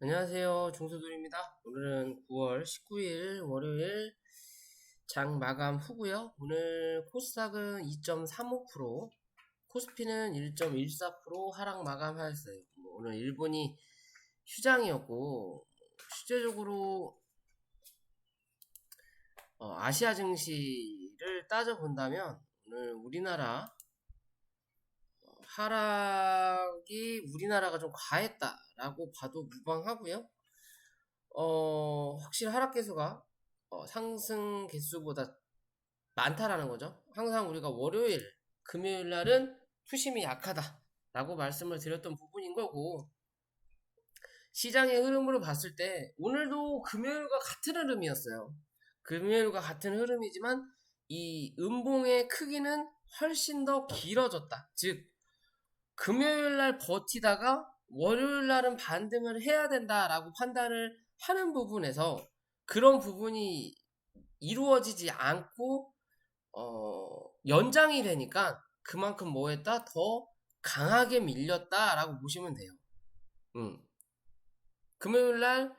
안녕하세요. 중소돌입니다. 오늘은 9월 19일 월요일 장 마감 후고요. 오늘 코스닥은 2.35%, 코스피는 1.14% 하락 마감하였어요. 오늘 일본이 휴장이었고 실제적으로 아시아 증시를 따져본다면 오늘 우리나라 하락이 우리나라가 좀 과했다라고 봐도 무방하고요. 확실히 하락 개수가 상승 개수보다 많다라는 거죠. 항상 우리가 월요일, 금요일 날은 투심이 약하다라고 말씀을 드렸던 부분인 거고, 시장의 흐름으로 봤을 때 오늘도 금요일과 같은 흐름이었어요. 금요일과 같은 흐름이지만 이 음봉의 크기는 훨씬 더 길어졌다. 즉 금요일 날 버티다가 월요일 날은 반등을 해야 된다라고 판단을 하는 부분에서 그런 부분이 이루어지지 않고 연장이 되니까 그만큼 뭐 했다? 더 강하게 밀렸다라고 보시면 돼요. 금요일 날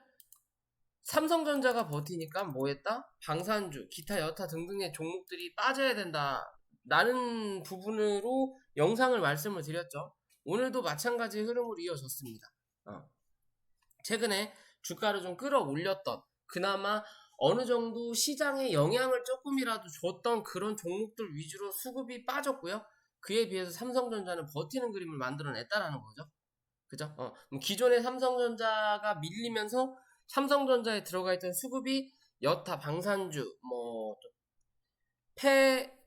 삼성전자가 버티니까 뭐 했다? 방산주, 기타 여타 등등의 종목들이 빠져야 된다. 라는 부분으로 영상을 말씀을 드렸죠. 오늘도 마찬가지 흐름으로 이어졌습니다. 최근에 주가를 좀 끌어올렸던, 그나마 어느 정도 시장에 영향을 조금이라도 줬던 그런 종목들 위주로 수급이 빠졌고요. 그에 비해서 삼성전자는 버티는 그림을 만들어냈다라는 거죠. 그죠? 기존의 삼성전자가 밀리면서 삼성전자에 들어가 있던 수급이 여타, 방산주, 폐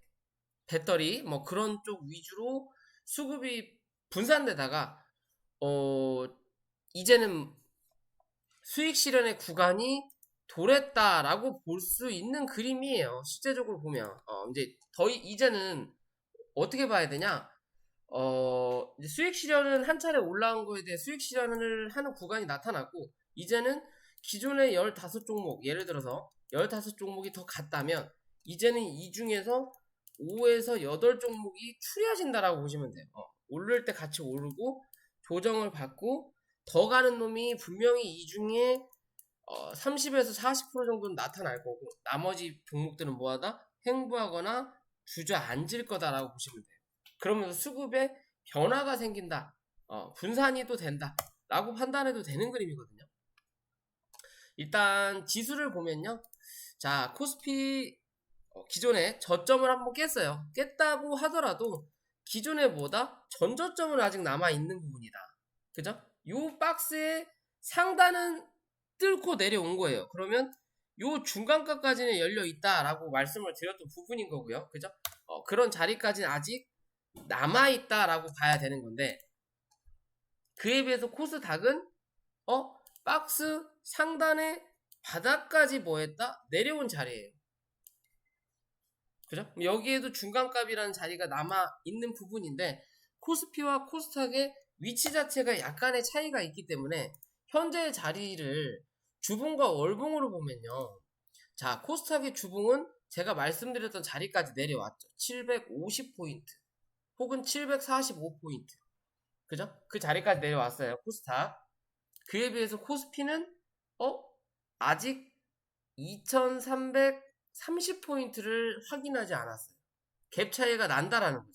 배터리, 그런 쪽 위주로 수급이 분산되다가, 이제는 수익 실현의 구간이 도랬다라고 볼 수 있는 그림이에요. 실제적으로 보면. 이제는 어떻게 봐야 되냐? 이제 수익 실현은 한 차례 올라온 거에 대해 수익 실현을 하는 구간이 나타났고, 이제는 기존의 15종목, 예를 들어서 15종목이 더 갔다면, 이제는 이 중에서 5에서 8종목이 추려진다라고 보시면 돼요. 오를 때 같이 오르고, 조정을 받고, 더 가는 놈이 분명히 이 중에 30에서 40% 정도는 나타날 거고, 나머지 종목들은 뭐하다? 횡보하거나 주저앉을 거다라고 보시면 돼요. 그러면서 수급에 변화가 생긴다. 분산이 또 된다. 라고 판단해도 되는 그림이거든요. 일단 지수를 보면요. 자, 코스피 기존에 저점을 한번 깼어요. 깼다고 하더라도 기존에 뭐다? 전저점은 아직 남아있는 부분이다. 그죠? 요 박스의 상단은 뚫고 내려온 거예요. 그러면 요 중간가까지는 열려 있다라고 말씀을 드렸던 부분인 거고요. 그죠? 그런 자리까지는 아직 남아있다라고 봐야 되는 건데, 그에 비해서 코스닥은 박스 상단의 바닥까지 뭐 했다? 내려온 자리예요. 그죠? 여기에도 중간값이라는 자리가 남아있는 부분인데, 코스피와 코스닥의 위치 자체가 약간의 차이가 있기 때문에 현재의 자리를 주봉과 월봉으로 보면요. 자, 코스닥의 주봉은 제가 말씀드렸던 자리까지 내려왔죠. 750포인트 혹은 745포인트. 그죠? 그 자리까지 내려왔어요. 코스닥. 그에 비해서 코스피는 아직 2330포인트를 확인하지 않았어요. 갭 차이가 난다라는 거죠.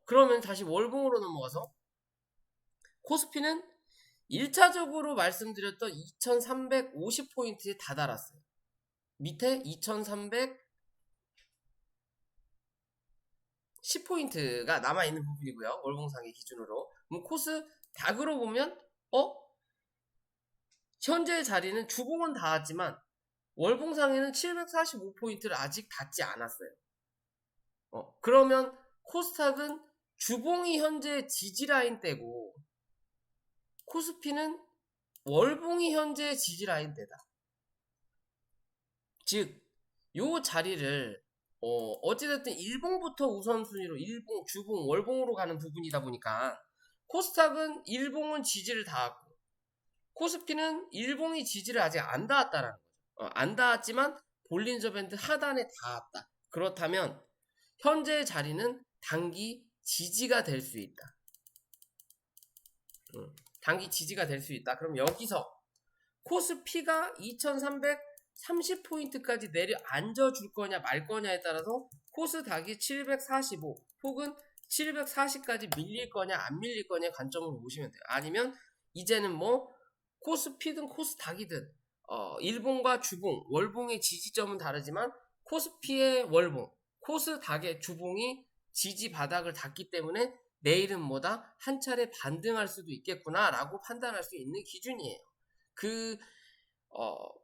그러면 다시 월봉으로 넘어가서 코스피는 1차적으로 말씀드렸던 2350포인트에 다다랐어요. 밑에 2310포인트가 남아있는 부분이고요. 월봉상의 기준으로. 그럼 코스닥으로 보면 현재 자리는 주봉은 닿았지만 월봉상에는 745포인트를 아직 닿지 않았어요. 그러면 코스닥은 주봉이 현재 지지라인대고 코스피는 월봉이 현재 지지라인대다. 즉, 요 자리를 어찌됐든 일봉부터 우선순위로 일봉, 주봉, 월봉으로 가는 부분이다 보니까 코스닥은 일봉은 지지를 닿았고 코스피는 일봉이 지지를 아직 안 닿았다라는 거죠. 안 닿았지만 볼린저 밴드 하단에 닿았다. 그렇다면 현재의 자리는 단기 지지가 될 수 있다. 단기 지지가 될 수 있다. 그럼 여기서 코스피가 2330포인트까지 내려 앉아줄 거냐 말 거냐에 따라서 코스닥이 745 혹은 740까지 밀릴 거냐 안 밀릴 거냐 관점으로 보시면 돼요. 아니면 이제는 뭐 코스피든 코스닥이든 일봉과 주봉, 월봉의 지지점은 다르지만 코스피의 월봉, 코스닥의 주봉이 지지 바닥을 닿기 때문에 내일은 뭐다? 한 차례 반등할 수도 있겠구나 라고 판단할 수 있는 기준이에요. 그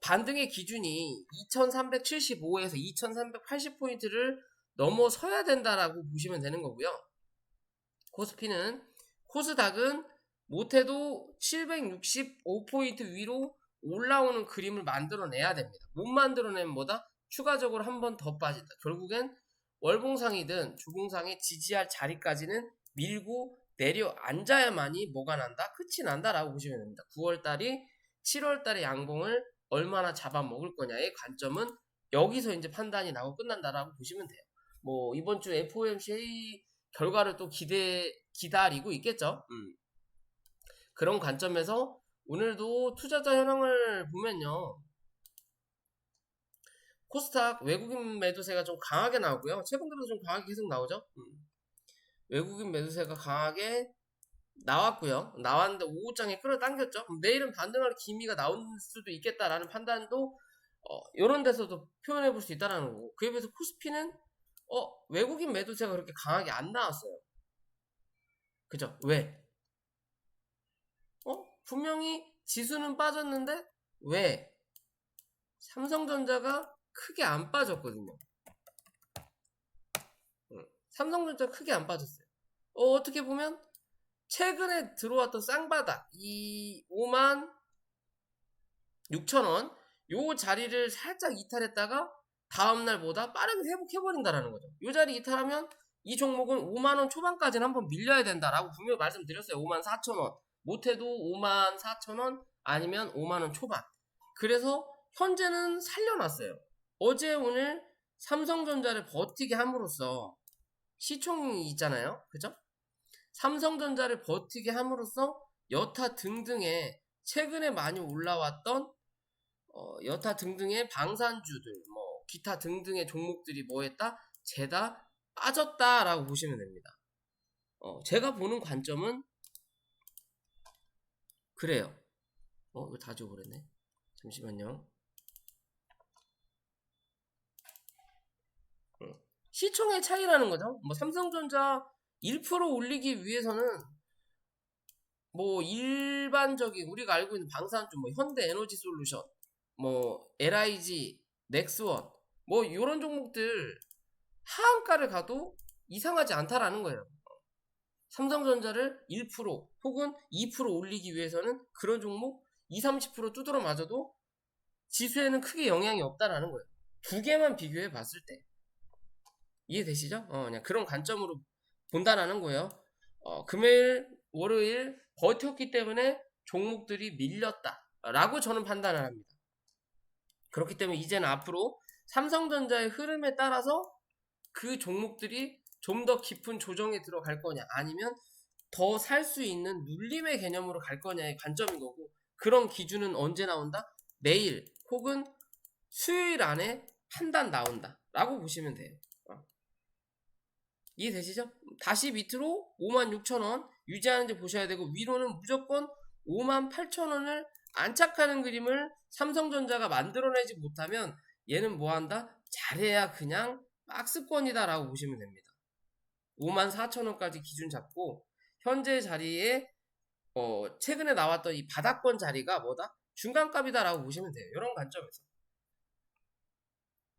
반등의 기준이 2375에서 2380포인트를 넘어서야 된다라고 보시면 되는 거고요. 코스닥은 못해도 765포인트 위로 올라오는 그림을 만들어내야 됩니다. 못 만들어내면 뭐다? 추가적으로 한 번 더 빠진다. 결국엔 월봉상이든 주봉상에 지지할 자리까지는 밀고 내려앉아야만이 뭐가 난다? 끝이 난다라고 보시면 됩니다. 9월달이 7월달의 양봉을 얼마나 잡아먹을 거냐의 관점은 여기서 이제 판단이 나고 끝난다라고 보시면 돼요. 뭐 이번 주 FOMC 회의 결과를 또 기다리고 있겠죠. 그런 관점에서 오늘도 투자자 현황을 보면요. 코스닥 외국인 매도세가 좀 강하게 나오고요. 최근 들어서 좀 강하게 계속 나오죠. 외국인 매도세가 강하게 나왔고요. 나왔는데 오후장에 끌어당겼죠. 내일은 반등할 기미가 나올 수도 있겠다라는 판단도 이런 데서도 표현해 볼 수 있다는 거고, 그에 비해서 코스피는 외국인 매도세가 그렇게 강하게 안 나왔어요. 그죠? 왜? 분명히 지수는 빠졌는데 왜? 삼성전자가 크게 안 빠졌거든요. 삼성전자 크게 안 빠졌어요. 어떻게 보면 최근에 들어왔던 쌍바닥 이 56,000원 요 자리를 살짝 이탈했다가 다음날보다 빠르게 회복해버린다라는 거죠. 요 자리 이탈하면 이 종목은 5만원 초반까지는 한번 밀려야 된다라고 분명히 말씀드렸어요. 54,000원 못해도 54,000원 아니면 5만원 초반. 그래서 현재는 살려놨어요. 어제 오늘 삼성전자를 버티게 함으로써 시총이 있잖아요. 그죠? 삼성전자를 버티게 함으로써 여타 등등의 최근에 많이 올라왔던 여타 등등의 방산주들 뭐 기타 등등의 종목들이 뭐했다? 죄다 빠졌다라고 보시면 됩니다. 제가 보는 관점은 그래요. 이거 다 지워버렸네. 잠시만요. 시총의 차이라는 거죠. 뭐 삼성전자 1% 올리기 위해서는 뭐 일반적인 우리가 알고 있는 방산주 뭐 현대에너지솔루션 뭐 LIG, 넥스원 뭐 이런 종목들 하한가를 가도 이상하지 않다라는 거예요. 삼성전자를 1% 혹은 2% 올리기 위해서는 그런 종목 20, 30% 두드러 맞아도 지수에는 크게 영향이 없다라는 거예요. 두 개만 비교해 봤을 때. 이해되시죠? 그냥 그런 관점으로 본다라는 거예요. 금요일, 월요일 버텼기 때문에 종목들이 밀렸다라고 저는 판단을 합니다. 그렇기 때문에 이제는 앞으로 삼성전자의 흐름에 따라서 그 종목들이 좀 더 깊은 조정에 들어갈 거냐 아니면 더 살 수 있는 눌림의 개념으로 갈 거냐의 관점인 거고, 그런 기준은 언제 나온다? 내일 혹은 수요일 안에 판단 나온다 라고 보시면 돼요. 이해되시죠? 다시 밑으로 56,000원 유지하는지 보셔야 되고, 위로는 무조건 58,000원을 안착하는 그림을 삼성전자가 만들어내지 못하면 얘는 뭐한다? 잘해야 그냥 박스권이다 라고 보시면 됩니다. 54,000원까지 기준 잡고 현재 자리에 최근에 나왔던 이 바닥권 자리가 뭐다? 중간값이다 라고 보시면 돼요. 이런 관점에서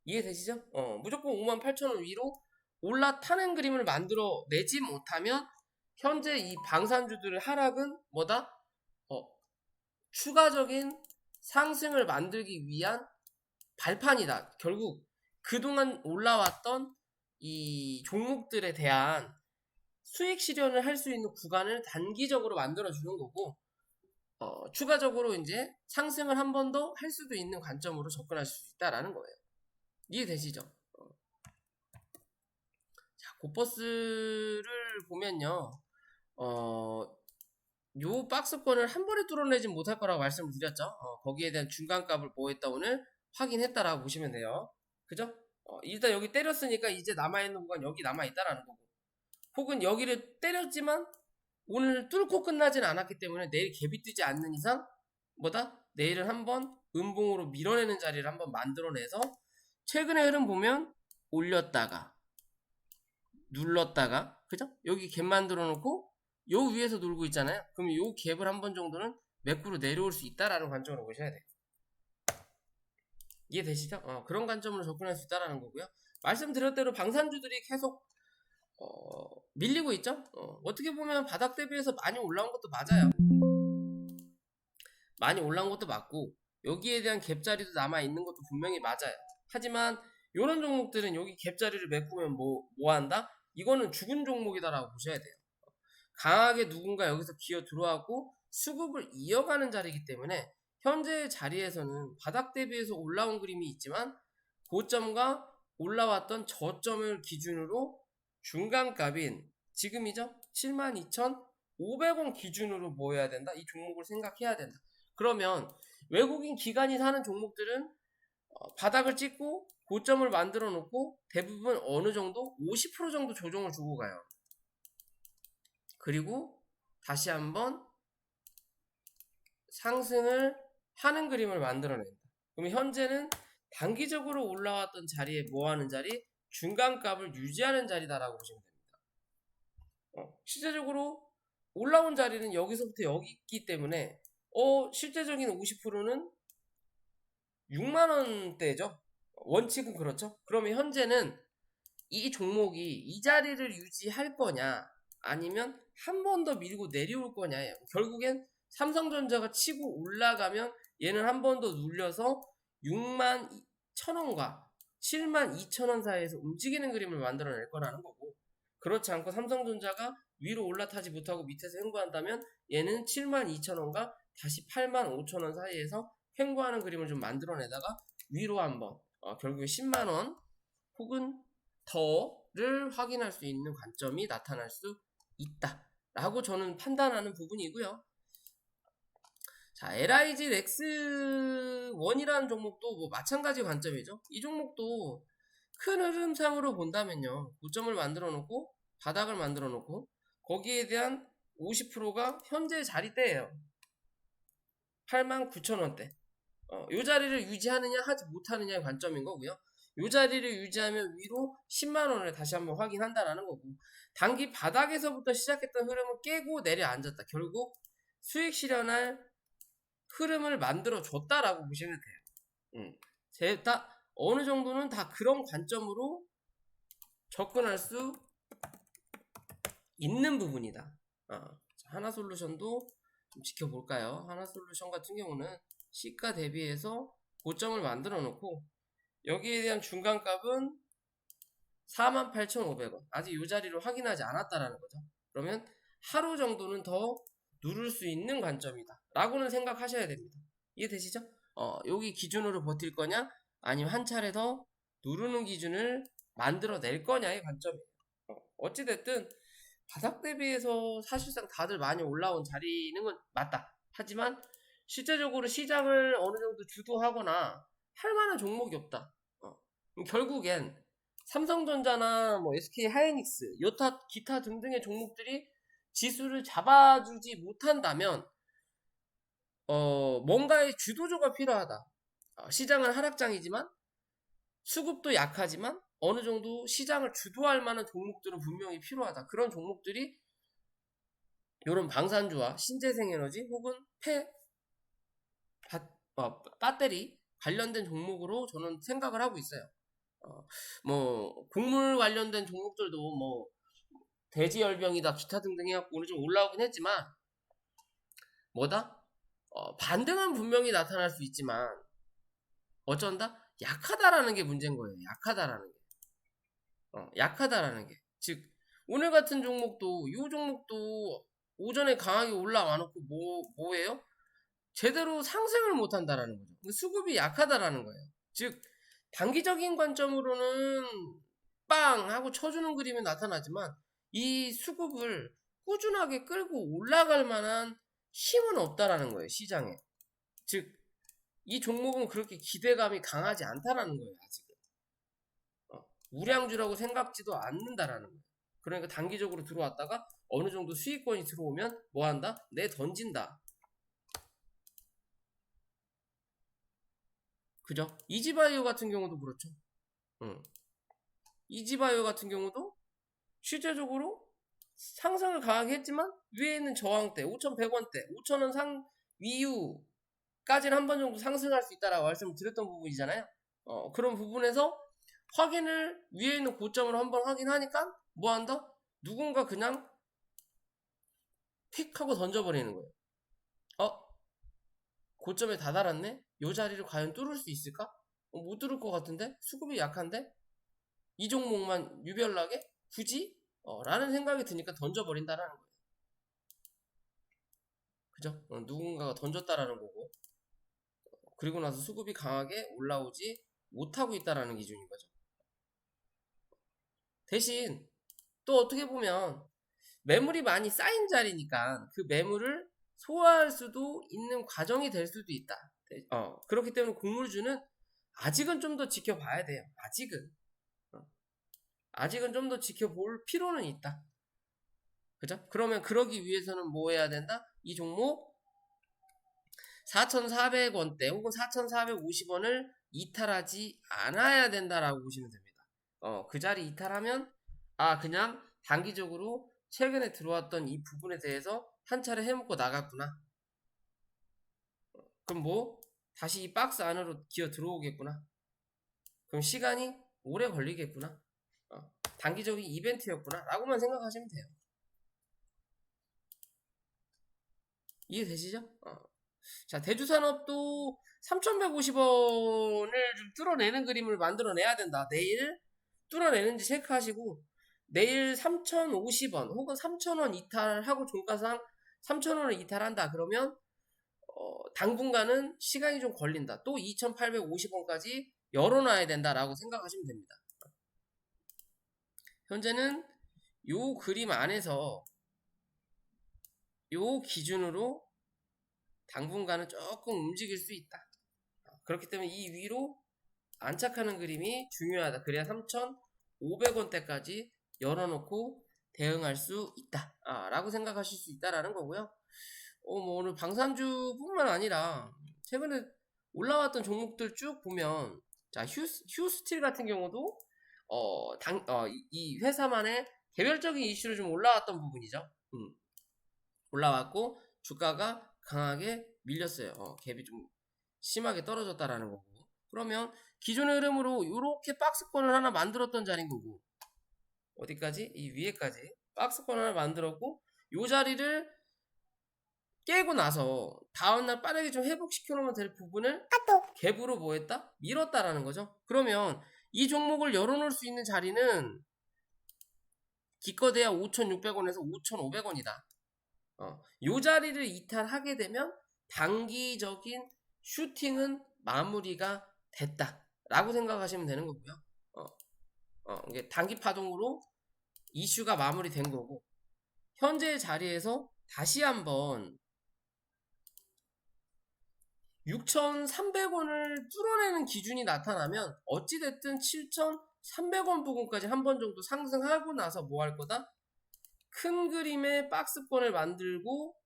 이해되시죠? 무조건 58,000원 위로 올라타는 그림을 만들어 내지 못하면 현재 이 방산주들의 하락은 뭐다? 추가적인 상승을 만들기 위한 발판이다. 결국 그동안 올라왔던 이 종목들에 대한 수익 실현을 할 수 있는 구간을 단기적으로 만들어주는 거고, 추가적으로 이제 상승을 한 번 더 할 수도 있는 관점으로 접근할 수 있다라는 거예요. 이해되시죠? 자, 고버스를 보면요. 요 박스권을 한 번에 뚫어내진 못할 거라고 말씀을 드렸죠. 거기에 대한 중간값을 뭐 했다 오늘 확인했다라고 보시면 돼요. 그죠? 일단 여기 때렸으니까 이제 남아있는 구간 여기 남아있다라는 거고, 혹은 여기를 때렸지만 오늘 뚫고 끝나진 않았기 때문에 내일 갭이 뜨지 않는 이상 뭐다? 내일은 한번 음봉으로 밀어내는 자리를 한번 만들어내서 최근의 흐름 보면 올렸다가 눌렀다가, 그죠? 여기 갭 만들어 놓고 요 위에서 놀고 있잖아요. 그럼 요 갭을 한 번 정도는 매꾸로 내려올 수 있다라는 관점으로 보셔야 돼요. 이해되시죠? 그런 관점으로 접근할 수 있다라는 거고요. 말씀드렸 대로 방산주들이 계속 밀리고 있죠. 어떻게 보면 바닥 대비해서 많이 올라온 것도 맞아요. 많이 올라온 것도 맞고 여기에 대한 갭자리도 남아 있는 것도 분명히 맞아요. 하지만 이런 종목들은 여기 갭자리를 메꾸면 뭐 한다? 이거는 죽은 종목이다라고 보셔야 돼요. 강하게 누군가 여기서 기어 들어왔고 수급을 이어가는 자리이기 때문에 현재 자리에서는 바닥 대비해서 올라온 그림이 있지만 고점과 올라왔던 저점을 기준으로 중간값인 지금이죠? 72,500원 기준으로 뭐 해야 된다? 이 종목을 생각해야 된다. 그러면 외국인 기관이 사는 종목들은 바닥을 찍고 고점을 만들어 놓고 대부분 어느 정도 50% 정도 조정을 주고 가요. 그리고 다시 한번 상승을 하는 그림을 만들어낸다. 그럼 현재는 단기적으로 올라왔던 자리에 뭐 하는 자리? 중간값을 유지하는 자리다라고 보시면 됩니다. 실제적으로 올라온 자리는 여기서부터 여기 있기 때문에 실제적인 50%는 6만원대죠. 원칙은 그렇죠. 그러면 현재는 이 종목이 이 자리를 유지할 거냐 아니면 한 번 더 밀고 내려올 거냐예요. 결국엔 삼성전자가 치고 올라가면 얘는 한 번 더 눌려서 6만 1천원과 7만 2천원 사이에서 움직이는 그림을 만들어낼 거라는 거고, 그렇지 않고 삼성전자가 위로 올라타지 못하고 밑에서 횡보한다면 얘는 7만 2천원과 다시 8만 5천원 사이에서 횡보하는 그림을 좀 만들어내다가 위로 한번 결국에 10만원 혹은 더를 확인할 수 있는 관점이 나타날 수 있다 라고 저는 판단하는 부분이고요. 자, LIG 렉스1이라는 종목도 뭐 마찬가지 관점이죠. 이 종목도 큰 흐름상으로 본다면요, 고점을 만들어 놓고 바닥을 만들어 놓고 거기에 대한 50%가 현재 자리대예요. 89,000원대. 이 자리를 유지하느냐 하지 못하느냐의 관점인 거고요. 이 자리를 유지하면 위로 10만원을 다시 한번 확인한다라는 거고, 단기 바닥에서부터 시작했던 흐름을 깨고 내려앉았다. 결국 수익 실현할 흐름을 만들어 줬다라고 보시면 돼요. 다 어느 정도는 다 그런 관점으로 접근할 수 있는 부분이다. 하나솔루션도 좀 지켜볼까요? 하나솔루션 같은 경우는 시가 대비해서 고점을 만들어 놓고 여기에 대한 중간값은 48,500원. 아직 이 자리를 확인하지 않았다라는 거죠. 그러면 하루 정도는 더 누를 수 있는 관점이다 라고는 생각하셔야 됩니다. 이해되시죠? 여기 기준으로 버틸 거냐 아니면 한 차례 더 누르는 기준을 만들어낼 거냐의 관점이에요. 어찌됐든 바닥 대비해서 사실상 다들 많이 올라온 자리는 건 맞다. 하지만 실제적으로 시장을 어느 정도 주도하거나 할 만한 종목이 없다. 그럼 결국엔 삼성전자나 뭐 SK 하이닉스, 요타, 기타 등등의 종목들이 지수를 잡아주지 못한다면 뭔가의 주도조가 필요하다. 시장은 하락장이지만 수급도 약하지만 어느 정도 시장을 주도할 만한 종목들은 분명히 필요하다. 그런 종목들이 이런 방산주와 신재생에너지 혹은 배터리 관련된 종목으로 저는 생각을 하고 있어요. 뭐 곡물 관련된 종목들도 뭐 대지열병이다 기타 등등 해갖고 오늘 좀 올라오긴 했지만 뭐다? 반등은 분명히 나타날 수 있지만 어쩐다? 약하다라는 게 문제인 거예요. 약하다라는 게. 즉 오늘 같은 종목도 이 종목도 오전에 강하게 올라와 놓고 뭐예요? 제대로 상승을 못 한다라는 거죠. 수급이 약하다라는 거예요. 즉 단기적인 관점으로는 빵 하고 쳐주는 그림이 나타나지만 이 수급을 꾸준하게 끌고 올라갈 만한 힘은 없다라는 거예요, 시장에. 즉, 이 종목은 그렇게 기대감이 강하지 않다라는 거예요, 아직은. 우량주라고 생각지도 않는다라는 거예요. 그러니까 단기적으로 들어왔다가 어느 정도 수익권이 들어오면 뭐 한다? 내 던진다. 그죠? 이지바이오 같은 경우도 그렇죠. 이지바이오 같은 경우도 실제적으로 상승을 강하게 했지만 위에 있는 저항대 5,100원대 5,000원 상 위유까지는 한 번 정도 상승할 수 있다라고 말씀을 드렸던 부분이잖아요. 그런 부분에서 확인을 위에 있는 고점을 한번 확인하니까 뭐 한다? 누군가 그냥 픽 하고 던져버리는 거예요. 고점에 다다랐네? 요 자리를 과연 뚫을 수 있을까? 못 뚫을 것 같은데? 수급이 약한데? 이 종목만 유별나게? 굳이? 라는 생각이 드니까 던져버린다라는 거예요. 그죠? 누군가가 던졌다라는 거고. 그리고 나서 수급이 강하게 올라오지 못하고 있다라는 기준인 거죠. 대신 또 어떻게 보면 매물이 많이 쌓인 자리니까 그 매물을 소화할 수도 있는 과정이 될 수도 있다. 그렇기 때문에 공물주는 아직은 좀 더 지켜봐야 돼요. 아직은 좀 더 지켜볼 필요는 있다. 그죠? 그러면 그러기 위해서는 뭐 해야 된다? 이 종목 4,400원대 혹은 4,450원을 이탈하지 않아야 된다라고 보시면 됩니다. 그 자리 이탈하면 그냥 단기적으로 최근에 들어왔던 이 부분에 대해서 한 차례 해먹고 나갔구나. 그럼 뭐 다시 이 박스 안으로 기어 들어오겠구나. 그럼 시간이 오래 걸리겠구나. 단기적인 이벤트였구나 라고만 생각하시면 돼요. 이해되시죠? 자, 대주산업도 3,150원을 좀 뚫어내는 그림을 만들어내야 된다. 내일 뚫어내는지 체크하시고 내일 3,050원 혹은 3,000원 이탈하고 종가상 3,000원을 이탈한다. 그러면 당분간은 시간이 좀 걸린다. 또 2,850원까지 열어놔야 된다라고 생각하시면 됩니다. 현재는 요 그림 안에서 요 기준으로 당분간은 조금 움직일 수 있다. 그렇기 때문에 이 위로 안착하는 그림이 중요하다. 그래야 3,500원대까지 열어놓고 대응할 수 있다. 라고 생각하실 수 있다라는 거고요. 뭐 오늘 방산주뿐만 아니라 최근에 올라왔던 종목들 쭉 보면 자 휴스틸 같은 경우도 이 회사만의 개별적인 이슈로 좀 올라왔던 부분이죠. 올라왔고 주가가 강하게 밀렸어요. 갭이 좀 심하게 떨어졌다라는 거고. 그러면 기존의 흐름으로 이렇게 박스권을 하나 만들었던 자리인 거고. 어디까지? 이 위에까지 박스권 하나 만들었고 이 자리를 깨고 나서 다음날 빠르게 좀 회복시켜 놓으면 될 부분을 갭으로 뭐 했다? 밀었다라는 거죠. 그러면 이 종목을 열어놓을 수 있는 자리는 기껏해야 5,600원에서 5,500원이다. 요 자리를 이탈하게 되면 단기적인 슈팅은 마무리가 됐다 라고 생각하시면 되는 거고요. 이게 단기 파동으로 이슈가 마무리된 거고 현재 자리에서 다시 한번 6,300원을 뚫어내는 기준이 나타나면 어찌됐든 7,300원 부근까지 한 번 정도 상승하고 나서 뭐 할 거다? 큰 그림의 박스권을 만들고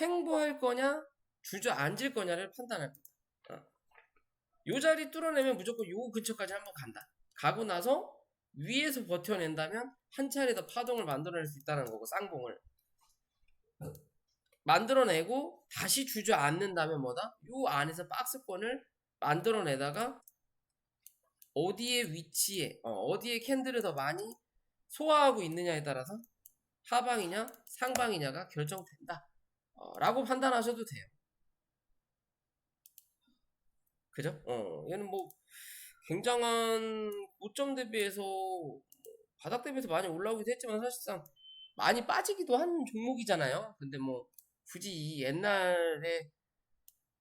횡보할 거냐 주저앉을 거냐를 판단할 거다. 요 자리 뚫어내면 무조건 요 근처까지 한번 간다. 가고 나서 위에서 버텨낸다면 한 차례 더 파동을 만들어낼 수 있다는 거고 쌍봉을 만들어내고 다시 주저앉는다면 뭐다? 요 안에서 박스권을 만들어내다가 어디에 위치에 어디에 캔들을 더 많이 소화하고 있느냐에 따라서 하방이냐 상방이냐가 결정된다 라고 판단하셔도 돼요. 그죠? 얘는 뭐 굉장한 고점 대비해서 바닥 대비해서 많이 올라오기도 했지만 사실상 많이 빠지기도 한 종목이잖아요. 근데 뭐 굳이 옛날에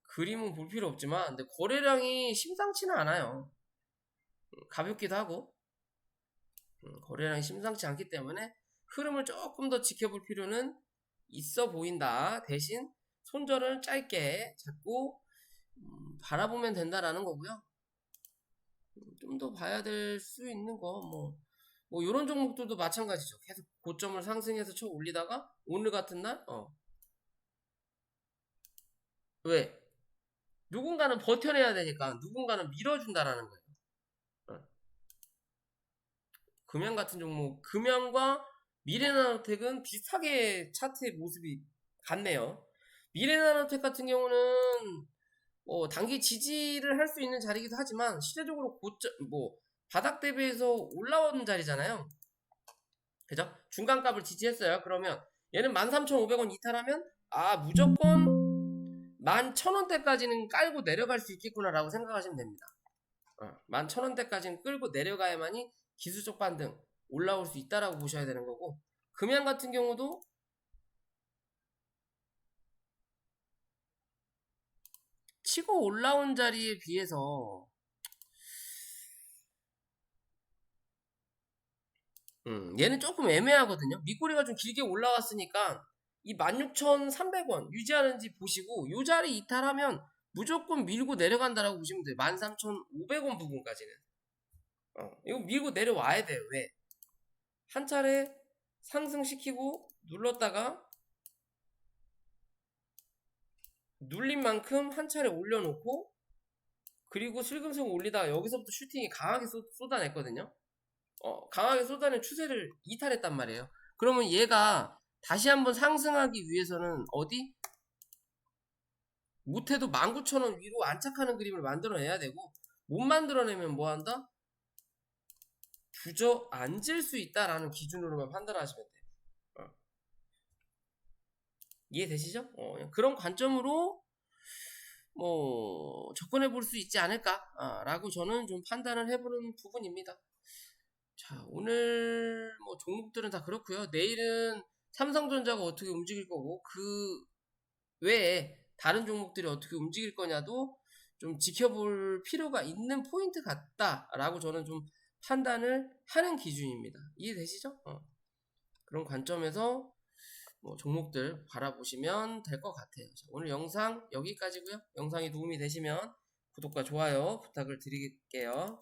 그림은 볼 필요 없지만 근데 거래량이 심상치는 않아요. 가볍기도 하고 거래량이 심상치 않기 때문에 흐름을 조금 더 지켜볼 필요는 있어 보인다. 대신 손절을 짧게 잡고 바라보면 된다라는 거고요. 좀 더 봐야 될 수 있는 거 뭐 이런 종목들도 마찬가지죠. 계속 고점을 상승해서 쳐 올리다가 오늘 같은 날 왜? 누군가는 버텨내야 되니까 누군가는 밀어준다라는 거예요. 금양 같은 종목, 금양과 미래나노텍은 비슷하게 차트의 모습이 같네요. 미래나노텍 같은 경우는 단기 지지를 할 수 있는 자리이기도 하지만 실제적으로 고점 바닥 대비해서 올라오는 자리잖아요. 그죠? 중간값을 지지했어요. 그러면 얘는 13,500원 이탈하면 무조건 11,000원대까지는 깔고 내려갈 수 있겠구나라고 생각하시면 됩니다. 11,000원대까지는 끌고 내려가야만이 기술적 반등 올라올 수 있다라고 보셔야 되는 거고, 금양 같은 경우도 치고 올라온 자리에 비해서 얘는 조금 애매하거든요. 밑꼬리가 좀 길게 올라왔으니까 이 16,300원 유지하는지 보시고 이 자리 이탈하면 무조건 밀고 내려간다라고 보시면 돼요. 13,500원 부분까지는. 이거 밀고 내려와야 돼요. 왜? 한 차례 상승시키고 눌렀다가 눌린 만큼 한 차례 올려놓고 그리고 슬금슬금 올리다가 여기서부터 슈팅이 강하게 쏟아냈거든요. 강하게 쏟아낸 추세를 이탈했단 말이에요. 그러면 얘가 다시 한번 상승하기 위해서는 어디? 못해도 19,000원 위로 안착하는 그림을 만들어내야 되고, 못 만들어내면 뭐 한다? 주저앉을 수 있다라는 기준으로만 판단하시면 돼요. 이해되시죠? 그런 관점으로 접근해 볼 수 있지 않을까라고 저는 좀 판단을 해보는 부분입니다. 자, 오늘 종목들은 다 그렇고요. 내일은 삼성전자가 어떻게 움직일 거고 그 외에 다른 종목들이 어떻게 움직일 거냐도 좀 지켜볼 필요가 있는 포인트 같다라고 저는 좀 판단을 하는 기준입니다. 이해되시죠? 그런 관점에서 종목들 바라보시면 될 것 같아요. 자, 오늘 영상 여기까지고요. 영상이 도움이 되시면 구독과 좋아요 부탁을 드릴게요.